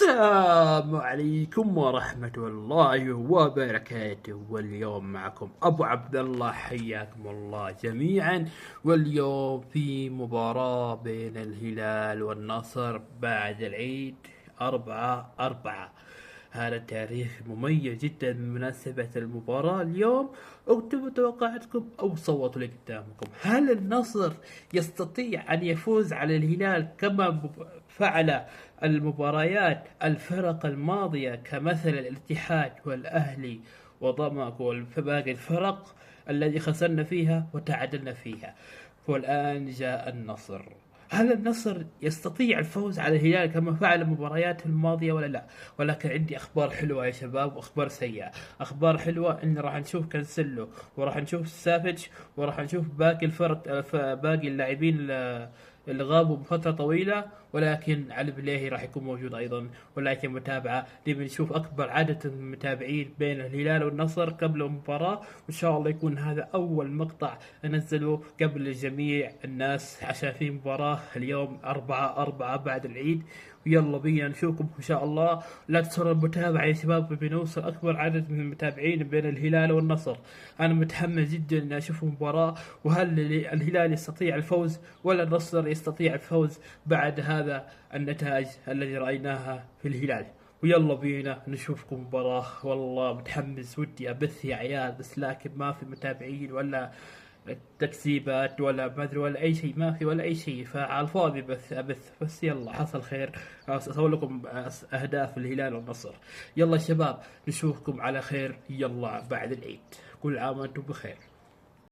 السلام عليكم ورحمة الله وبركاته. واليوم معكم أبو عبد الله، حياكم الله جميعا. واليوم في مباراة بين الهلال والنصر بعد العيد 4/4. هذا التاريخ مميز جدا بمناسبة المباراة اليوم. اكتبوا توقعاتكم أو صوتوا لقدامكم. هل النصر يستطيع أن يفوز على الهلال كما فعل المباريات الفرق الماضية كمثل الاتحاد والأهلي وضمك وباقي الفرق الذي خسرنا فيها وتعادلنا فيها؟ والآن جاء النصر. هل النصر يستطيع الفوز على الهلال كما فعل المباريات الماضية ولا لا؟ ولكن عندي أخبار حلوة يا شباب وأخبار سيئة. أخبار حلوة إن راح نشوف كانسيلو وراح نشوف سافيتش وراح نشوف باقي الفرق، باقي اللاعبين اللي غابوا بفترة طويلة، ولكن علي بليهي راح يكون موجود أيضا. ولكن متابعة نبي نشوف أكبر عدد من المتابعين بين الهلال والنصر قبل المباراة، وإن شاء الله يكون هذا أول مقطع أنزله قبل جميع الناس عشان في مباراة اليوم 4/4 بعد العيد. ويلا بينا نشوفكم إن شاء الله. لا تنسوا المتابعة يا شباب، بنوصل أكبر عدد من المتابعين بين الهلال والنصر. أنا متحمس جدا إني أشوف مباراة، وهل الهلال يستطيع الفوز ولا النصر يستطيع الفوز بعد هذا النتائج الذي رأيناها في الهلال؟ ويلا بينا نشوفكم مباراة. والله متحمس، ودي أبث يا عيال، بس لكن ما في متابعين ولا تكسيبات ولا ما ادري ولا اي شيء، ما في ولا اي شيء، فعلى الفاضي بس ابث. بس يلا حصل خير. اسوي لكم اهداف الهلال والنصر. يلا شباب نشوفكم على خير، يلا بعد العيد. كل عام وانتم بخير.